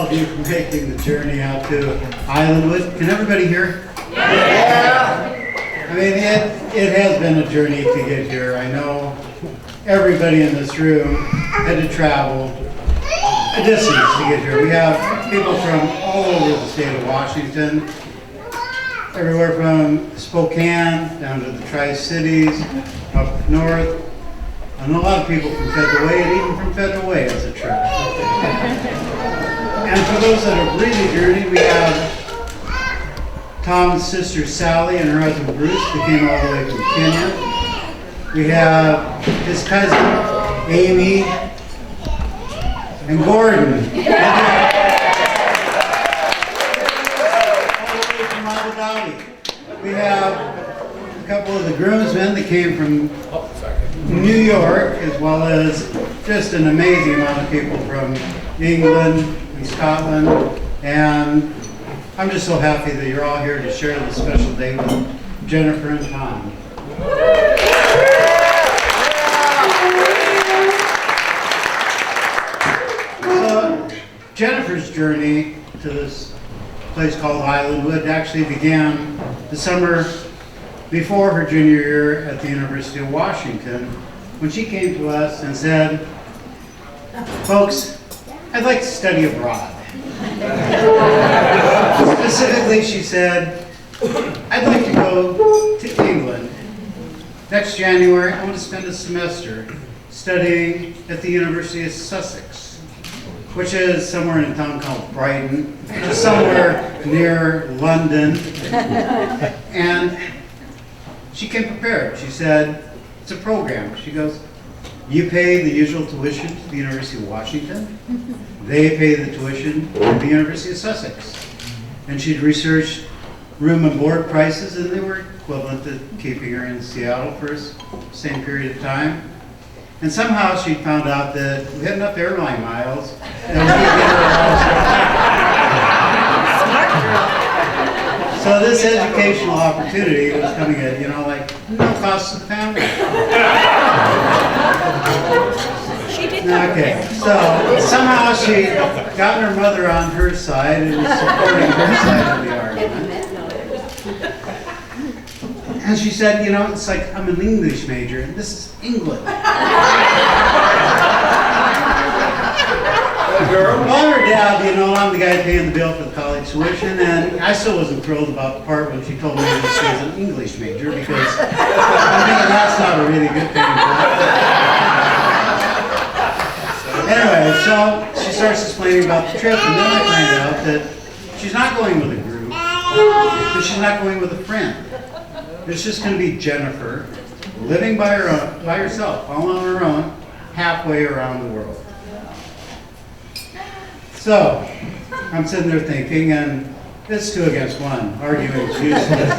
all of you for making the journey out to Islandwood. Can everybody hear? Yeah. I mean, it has been a journey to get here. I know everybody in this room had to travel a distance to get here. We have people from all over the state of Washington, everywhere from Spokane down to the Tri-Cities, up north, and a lot of people from Federal Way, and even from Federal Way as a trip. And for those that have really journeyed, we have Tom's sister Sally and her husband Bruce, who came all the way from Kenya. We have his cousin Amy and Gordon, all the way from Abu Dhabi. We have a couple of the groomsmen that came from New York, as well as just an amazing amount of people from England and Scotland. And I'm just so happy that you're all here to share this special day with Jennifer and Tom. So Jennifer's journey to this place called Islandwood actually began the summer before her junior year at the University of Washington, when she came to us and said, "Folks, I'd like to study abroad." Specifically, she said, "I'd like to go to England. Next January, I want to spend a semester studying at the University of Sussex, which is somewhere in a town called Brighton, which is somewhere near London." And she came prepared. She said, "It's a program." She goes, "You pay the usual tuition to the University of Washington. They pay the tuition to the University of Sussex." And she'd researched room and board prices, and they were equivalent to keeping her in Seattle for the same period of time. And somehow she found out that we had enough airline miles that we could get her around. So this educational opportunity was coming at, like no cost to the family. Okay, so somehow she got her mother on her side and was supporting her side of the argument. And she said, it's like I'm an English major and this is England. Well, her dad, I'm the guy paying the bill for the college tuition, and I still wasn't thrilled about the part when she told me that she was an English major, because I'm thinking that's not a really good thing for her. Anyway, so she starts explaining about the trip, and then I find out that she's not going with a group, but she's not going with a friend. It's just going to be Jennifer living by herself, all on her own, halfway around the world. So I'm sitting there thinking, and it's 2 against 1. Arguing is useless.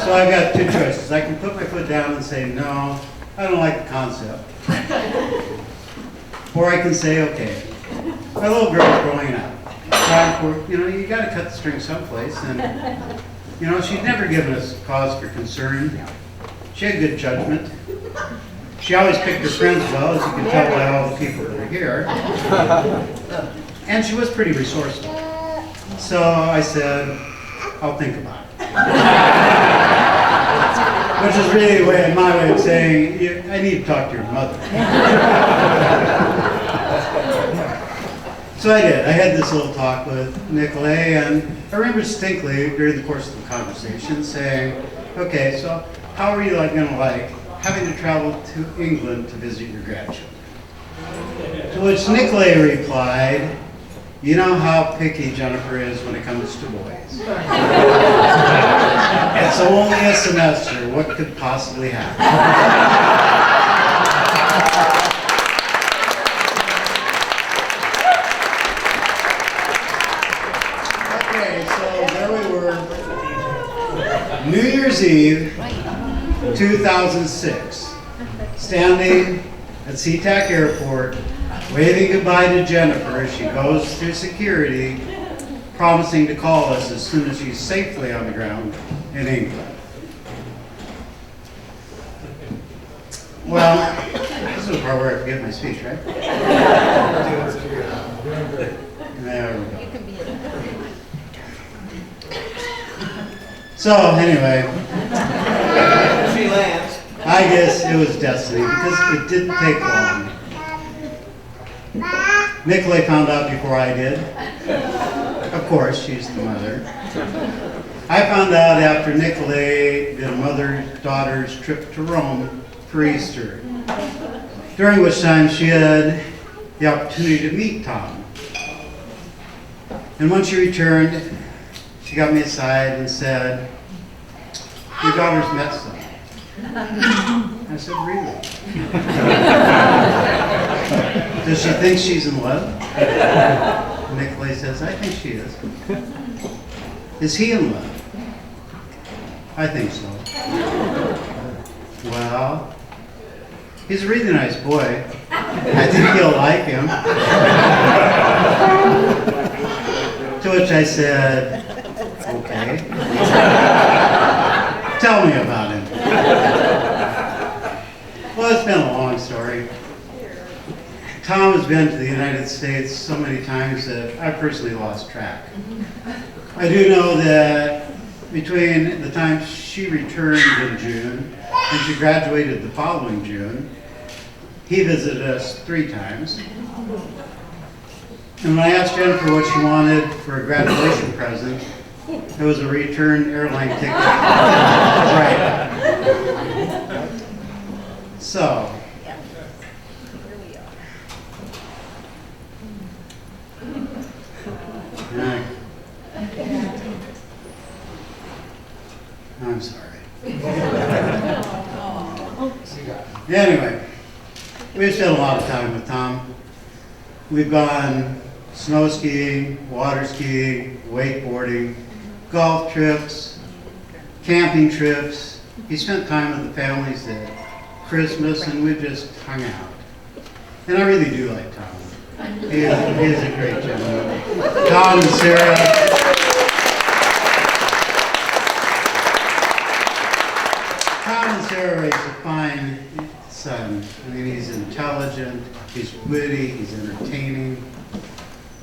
So I've got 2 choices. I can put my foot down and say, no, I don't like the concept. Or I can say, okay, my little girl's growing up. Time for, you got to cut the string someplace. And, she'd never given us cause for concern. She had good judgment. She always picked her friends well, as you can tell by all the people that are here. And she was pretty resourceful. So I said, I'll think about it. Which is really my way of saying, I need to talk to your mother. So I did. I had this little talk with Nicolay, and I remember distinctly during the course of the conversation saying, okay, so how are you going to like having to travel to England to visit your grandchildren? To which Nicolay replied, "You know how picky Jennifer is when it comes to boys. It's only a semester. What could possibly happen?" Okay, so there we were. New Year's Eve, 2006, standing at SeaTac Airport, waving goodbye to Jennifer as she goes through security, promising to call us as soon as she's safely on the ground in England. Well, this is is the part where I forget my speech, right? There we go. So anyway, She lands. I guess it was destiny because it didn't take long. Nicolay found out before I did. Of course, she's the mother. I found out after Nicolay did a mother-daughter's trip to Rome for Easter, during which time she had the opportunity to meet Tom. And when she returned, she got me aside and said, "Your daughter's met someone." I said, "Really?" "Does she think she's in love?" Nicolay says, "I think she is." "Is he in love?" "I think so." "Well, he's a really nice boy. I think you'll like him." To which I said, "Okay. Tell me about him." Well, it's been a long story. Tom has been to the United States so many times that I personally lost track. I do know that between the time she returned in June and she graduated the following June, he visited us 3 times. And when I asked Jennifer what she wanted for a graduation present, it was a return airline ticket. Right. So, I'm sorry. Anyway, we've spent a lot of time with Tom. We've gone snow skiing, water skiing, wakeboarding, golf trips, camping trips. He spent time with the families at Christmas, and we've just hung out. And I really do like Tom. He is a great gentleman. Tom and Sarah. Tom and Sarah raised a fine son. I mean, he's intelligent, he's witty, he's entertaining.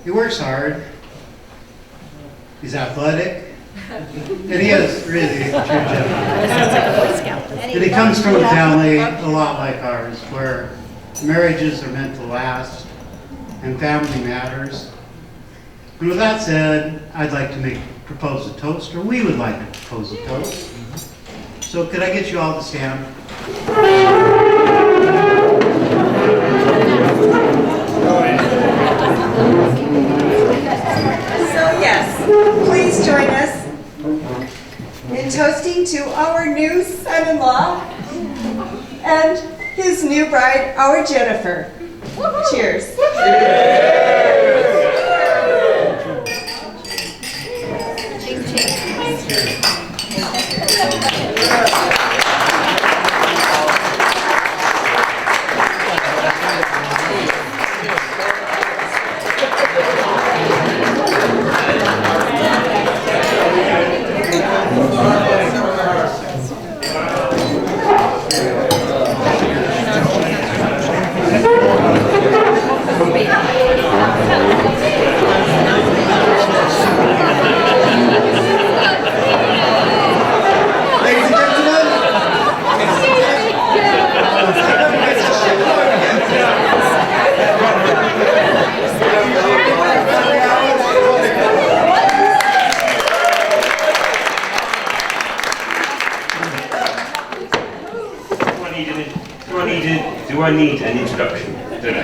He works hard. He's athletic. And he is really a true gentleman. And he comes from a family a lot like ours, where marriages are meant to last and family matters. And with that said, I'd like to propose a toast, or we would like to propose a toast. So could I get you all to stand? So yes, please join us in toasting to our new son-in-law and his new bride, our Jennifer. Cheers. Do I need an introduction? Don't know.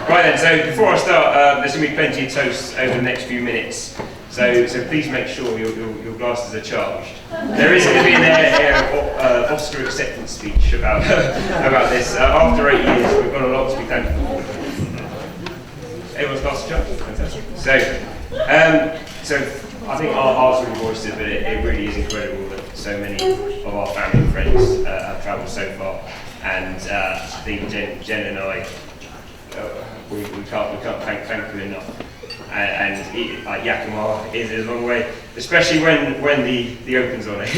Right then, so before I start, there's going to be plenty of toasts over the next few minutes. So please make sure your glasses are charged. There is going to be an Oscar acceptance speech about this. After 8 years, we've got a lot to be thankful for. Everyone's glasses charged? Fantastic. So I think ours really voiced it, but it really is incredible that so many of our family and friends have travelled so far. And I think Jen and I, we can't thank you enough. And Yakima is a long way, especially when the Open's on it.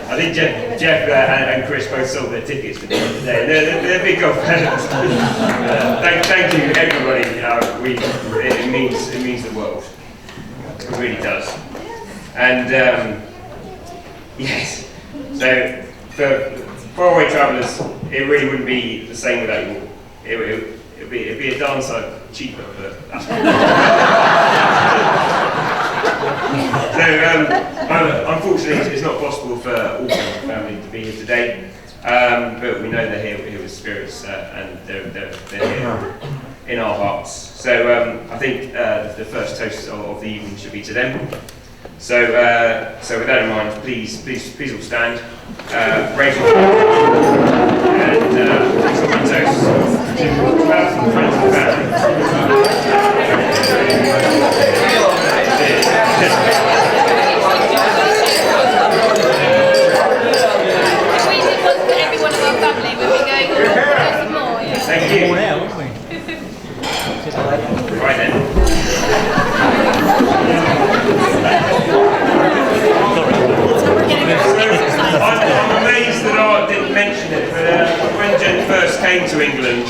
I think Jeff and Chris both sold their tickets for the end of the day. They're big golf fans. Thank you, everybody. It means the world. It really does. And yes, so for faraway travellers, it really wouldn't be the same without you all. It'd be a darn sight cheaper, but that's So, unfortunately, it's not possible for all the family to be here today, but we know they're here with spirits, and they're here in our hearts. So, I think the first toast of the evening should be to them. So, with that in mind, please all stand. Raise your hand and please all toast to friends and family. Thank you. Right then. I'm amazed that Art didn't mention it, but when Jen first came to England,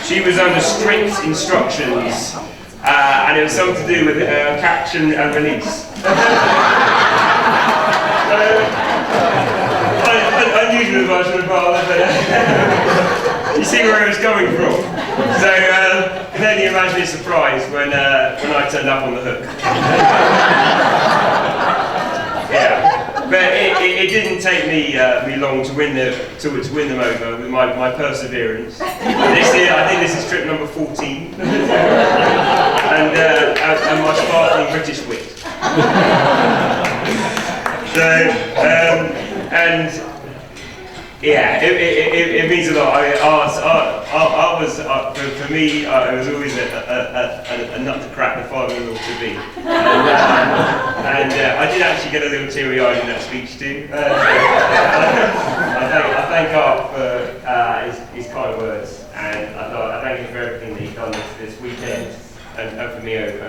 she was under strict instructions, and it was something to do with catch and release. Unusual advice from the father, but you see where I was coming from. So can only imagine his surprise when I turned up on the hook. Yeah, but it didn't take me long to win them over with my perseverance. I think this is trip number 14, and my sparkling British wit. So and. Yeah, it means a lot. Art was, for me, it was always a nut to crack, the father-in-law to be. And I did actually get a little teary-eyed in that speech too. I thank Art for his kind words, and I thank him for everything that he's done this weekend, and for me over.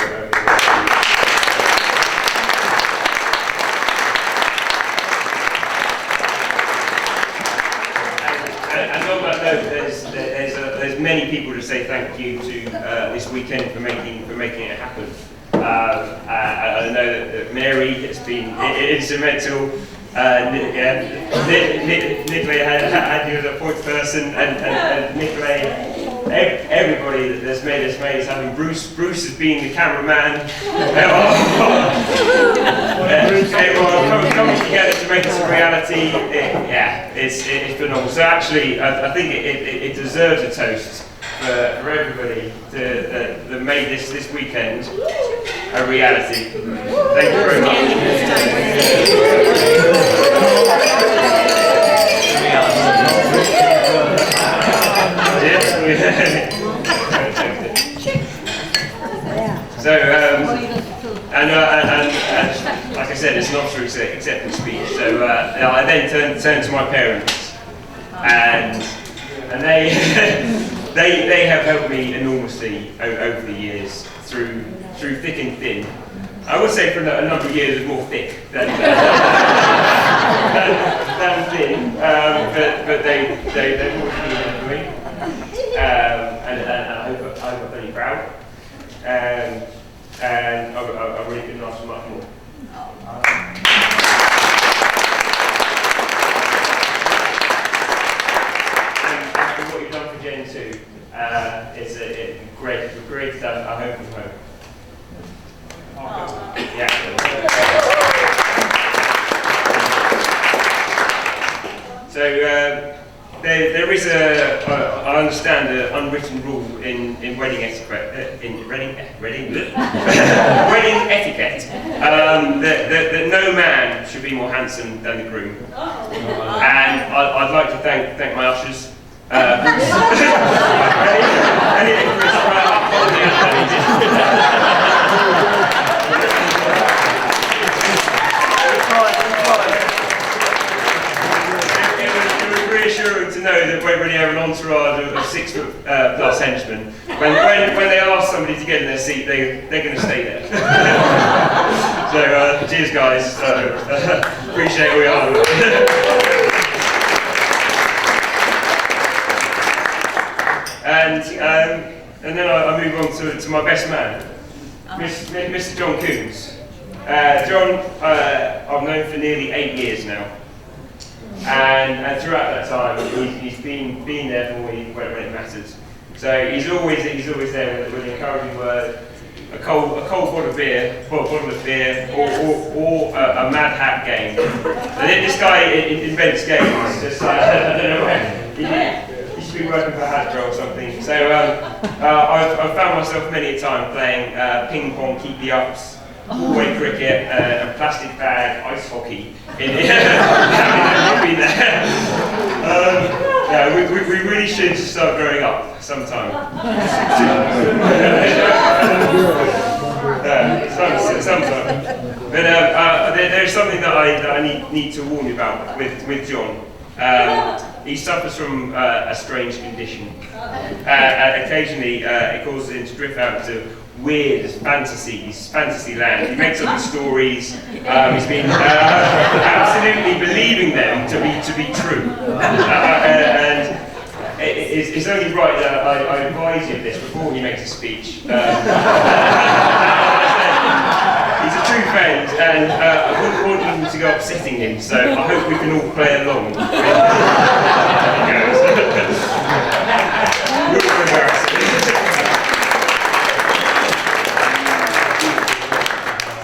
And on that note, there's many people to say thank you to this weekend for making it happen. I know that Mary has been instrumental. Nicolay had you as a point person, and Nicolay, everybody that's made us having Bruce has been the cameraman. Everyone coming together to make this a reality. It's phenomenal. So actually, I think it deserves a toast for everybody that made this weekend a reality. Thank you very much. So, and like I said, it's not through acceptance speech. So I then turned to my parents, and they have helped me enormously over the years through thick and thin. I would say for a number of years it was more thick than thin, but they've always been there for me, and I hope I'm very proud. And I really couldn't ask for much more. And what you've done for Gen 2 is great. We've created a home from home. Yeah. So there is I understand, an unwritten rule in wedding etiquette, wedding etiquette, that no man should be more handsome than the groom. And I'd like to thank my ushers. Bruce. Reassuring to know that when you have an entourage of 6 foot plus henchmen, when they ask somebody to get in their seat, they're going to stay there. So Cheers, guys. Appreciate all your hard work. And then I move on to my best man, Mr. John Coombs. John, I've known for nearly 8 years now, and throughout that time, he's been there for me when it matters. So he's always there with an encouraging word, a cold bottle of beer, or a Mad Hat game. And then this guy invents games. Just I don't know where. He should be working for Hasbro or something. So I've found myself many a time playing ping pong, keep the ups, all-way cricket, and plastic bag ice hockey. We really should start growing up sometime. Sometime. But there's something that I need to warn you about with John. He suffers from a strange condition. Occasionally, it causes him to drift out to weird fantasy land. He makes up the stories. He's been absolutely believing them to be true. And it's only right that I advise you of this before he makes a speech. He's a true friend, and I wouldn't want you to go upsetting him, so I hope we can all play along. There he goes. You're embarrassing.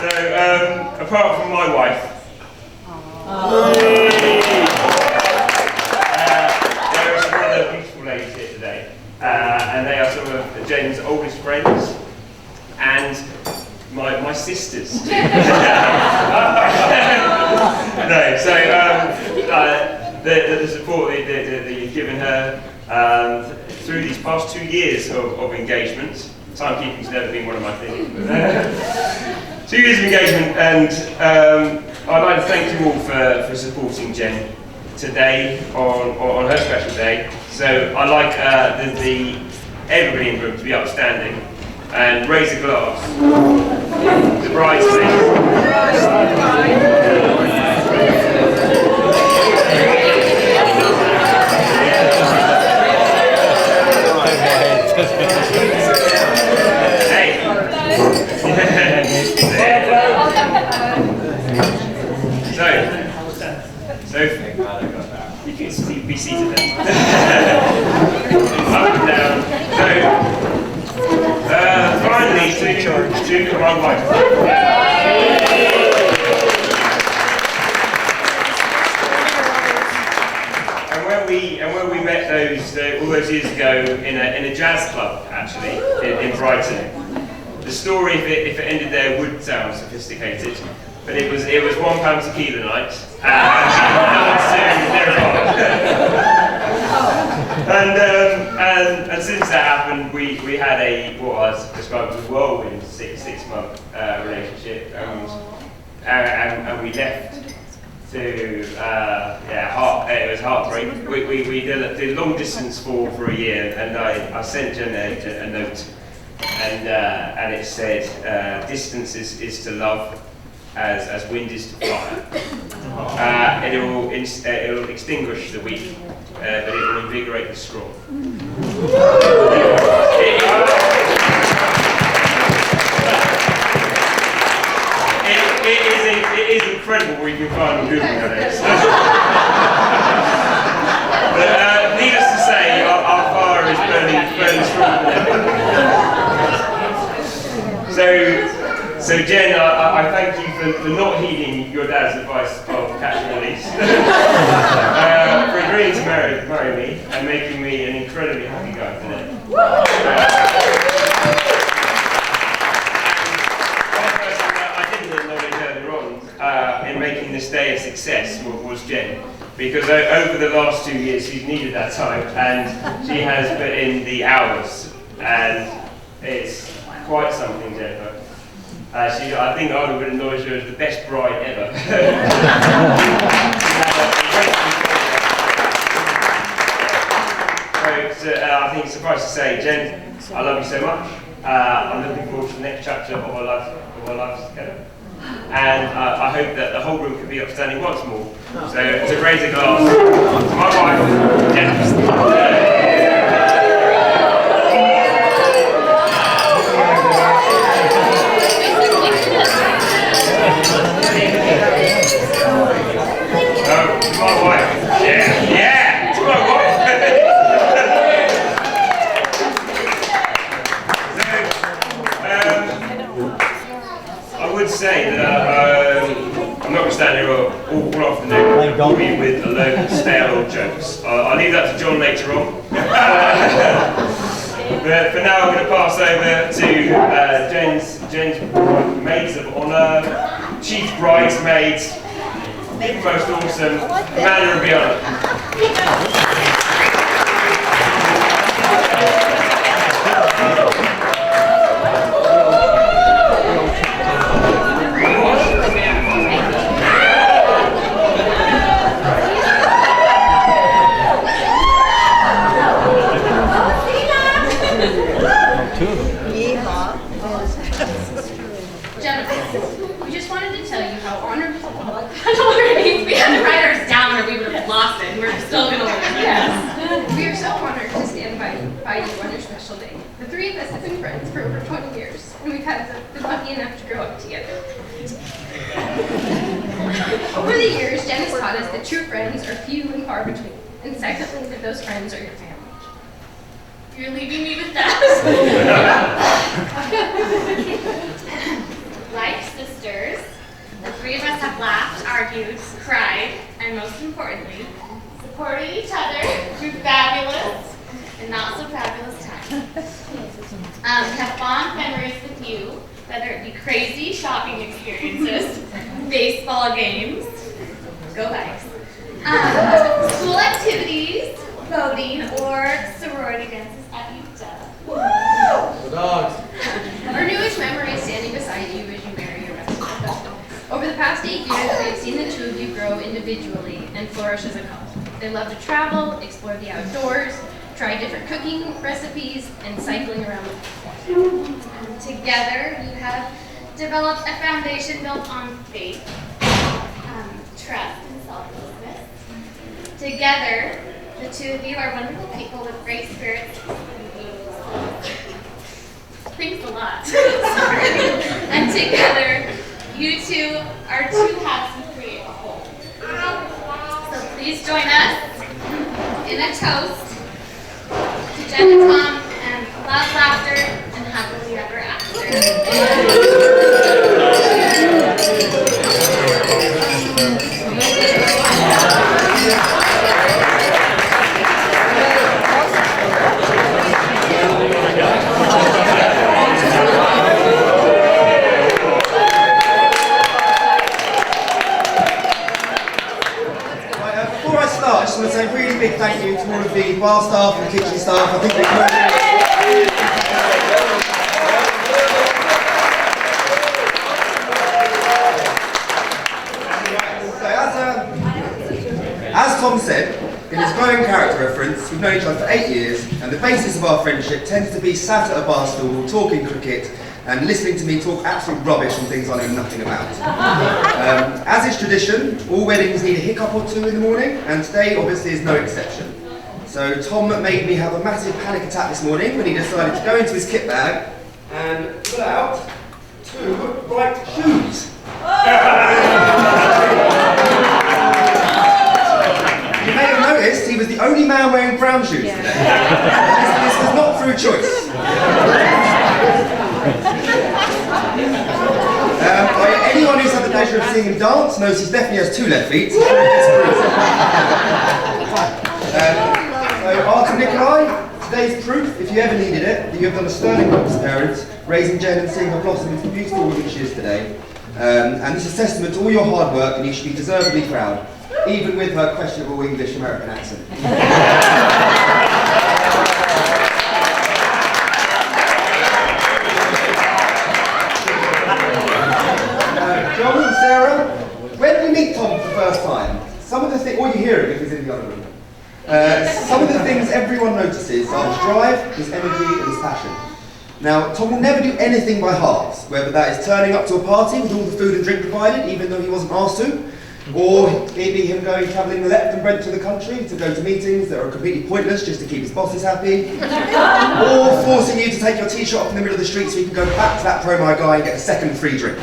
So, apart from my wife, there are some other beautiful ladies here today, and they are some of Jen's oldest friends, and my sisters. No, so the support that you've given her through these past 2 years of engagement. Timekeeping's never been one of my things. 2 years of engagement, and I'd like to thank you all for supporting Jen today on her special day. So I'd like everybody in the room to be upstanding and raise a glass. The bridesmaids. So you can be seated then. Up and down. So finally to my wife. And when we met all those years ago in a jazz club actually in Brighton. The story, if it ended there, would sound sophisticated, but it was £1 tequila night, and since that happened, we had what I described as a whirlwind six-month relationship, and we left to it was heartbreak. We did long distance for a year, and I sent Jen a note. And it said, distance is to love as wind is to fire. It'll extinguish the weak, but it will invigorate the strong. It is incredible what you can find on Google nowadays. But needless to say, our fire is burning strong. So Jen, I thank you for not heeding your dad's advice of catch and release, for agreeing to marry me and making me an incredibly happy guy today. One person that I didn't acknowledge earlier on in making this day a success was Jen, because over the last 2 years she's needed that time and she has put in the hours, and it's quite something, Jennifer. I think I would acknowledge her as the best bride ever. So I think it's suffice to say, Jen, I love you so much. I'm looking forward to the next chapter of our lives together. And I hope that the whole room can be upstanding once more. So to raise a glass to my wife, to my wife. Yeah, to my wife. I would say that I'm not going to stand here all afternoon probably with a load of stale old jokes. I'll leave that to John later on. But for now, I'm going to pass over to Jen's maids of honour, chief bridesmaids, the most awesome, Amanda and Bianca. Jennifer, we just wanted to tell you how honored we had to write ours down or we would have lost it. We're still going to learn. Yes. We are so honored to stand by you on your special day. The three of us have been friends for over 20 years, and we've been lucky enough to grow up together. Over the years, Jen has taught us that true friends are few and far between, and secondly, that those friends are your family. You're leaving me with that? Like sisters, the three of us have laughed, argued, cried, and most importantly, supported each other through fabulous and not so fabulous times. We have fond memories with you, whether it be crazy shopping experiences, baseball games, go Vikes, school activities, voting, or sorority dances at UTA. Our newest memory is standing beside you as you marry your best friend. Over the past 8 years, we have seen the two of you grow individually and flourish as a couple. They love to travel, explore the outdoors, try different cooking recipes, and cycling around the world. Together, you have developed a foundation built on faith, trust, and selflessness. Together, the two of you are wonderful people with great spirits. Thanks a lot. Sorry. And together, you two are two halves and create a whole. So please join us in a toast to Jen and Tom and love, laughter, and happily ever after. Big thank you to all of the bar staff and kitchen staff. I think as Tom said, in his glowing character reference, we've known each other for 8 years, and the basis of our friendship tends to be sat at a bar stool, talking cricket, and listening to me talk absolute rubbish on things I know nothing about. As is tradition, all weddings need a hiccup or two in the morning, and today obviously is no exception. So Tom made me have a massive panic attack this morning when he decided to go into his kit bag and pull out 2 bright shoes. You may have noticed he was the only man wearing brown shoes today. This was not through choice. Anyone who's had the pleasure of seeing him dance knows he definitely has 2 left feet. So Arthur Nikolai, today's proof, if you ever needed it, that you have done a sterling work as parents, raising Jen and seeing her blossom into the beautiful woman she is today. And this is a testament to all your hard work, and you should be deservedly proud, even with her questionable English-American accent. John and Sarah, when we meet Tom for the first time, some of the things, or you hear it if he's in the other room, some of the things everyone notices are his drive, his energy, and his passion. Now, Tom will never do anything by halves, whether that is turning up to a party with all the food and drink provided, even though he wasn't asked to, or it be him going travelling the left and breadth of the country to go to meetings that are completely pointless just to keep his bosses happy, or forcing you to take your t-shirt off in the middle of the street so you can go back to that promo guy and get a second free drink.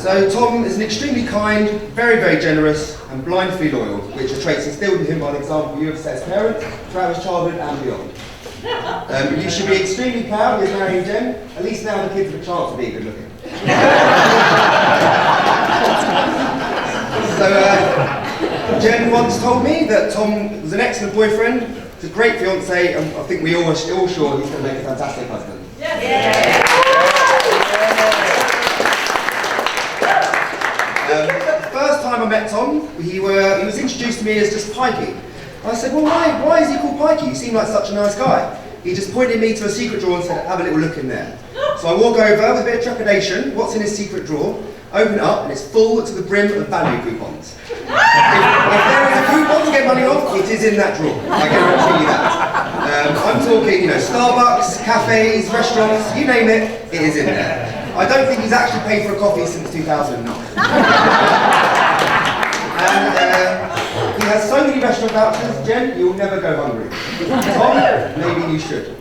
So Tom is an extremely kind, very, very generous and blindly loyal, which are traits instilled in him by the example you have set as parents throughout his childhood and beyond. You should be extremely proud he is marrying Jen. At least now the kids have a chance of being good looking. So Jen once told me that Tom was an excellent boyfriend, he's a great fiance, and I think we all sure he's going to make a fantastic husband. The first time I met Tom, he was introduced to me as just Pikey. I said, well, why is he called Pikey? You seem like such a nice guy. He just pointed me to a secret drawer and said, have a little look in there. So I walk over with a bit of trepidation, what's in his secret drawer, open it up, and it's full to the brim of value coupons. If there is a coupon to get money off, it is in that drawer. I guarantee you that. I'm talking, Starbucks, cafes, restaurants, you name it, it is in there. I don't think he's actually paid for a coffee since 2009. And he has so many restaurant vouchers, Jen, you'll never go hungry. Tom, maybe you should.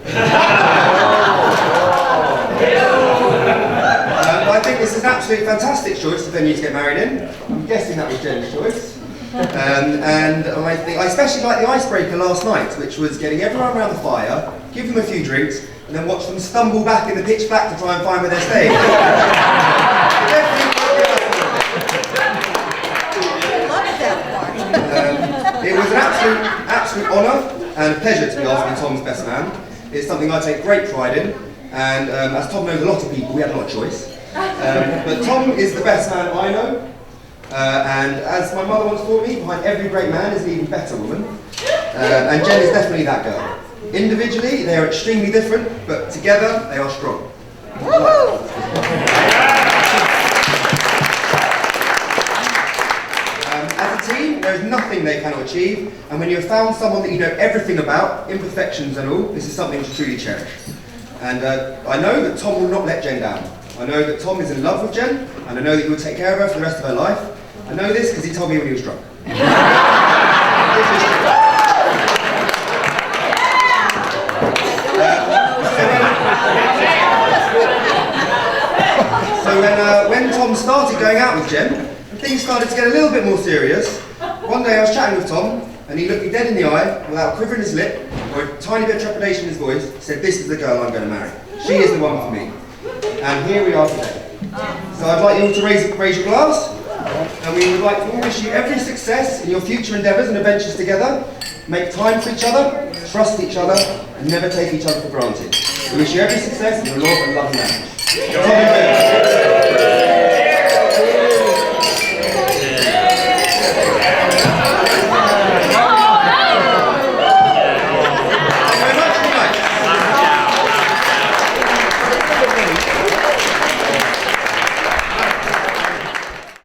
I think this is an absolutely fantastic choice of venue to get married in. I'm guessing that was Jen's choice. And I especially like the icebreaker last night, which was getting everyone around the fire, give them a few drinks, and then watch them stumble back in the pitch black to try and find where they're staying. It was an absolute honour and a pleasure to be asked to be Tom's best man. It's something I take great pride in, and as Tom knows a lot of people, we had a lot of choice. But Tom is the best man I know, and as my mother once taught me, behind every great man is an even better woman, and Jen is definitely that girl. Individually, they are extremely different, but together, they are strong. As a team, there is nothing they cannot achieve, and when you have found someone that you know everything about, imperfections and all, this is something to truly cherish. And I know that Tom will not let Jen down. I know that Tom is in love with Jen, and I know that he will take care of her for the rest of her life. I know this because he told me when he was drunk. So when Tom started going out with Jen, and things started to get a little bit more serious, one day I was chatting with Tom, and he looked me dead in the eye, without a quiver in his lip, or a tiny bit of trepidation in his voice, said, this is the girl I'm going to marry. She is the one for me. And here we are today. So I'd like you all to raise your glass, and we would like to all wish you every success in your future endeavours and adventures together. Make time for each other, trust each other, and never take each other for granted. We wish you every success in your love and loving marriage.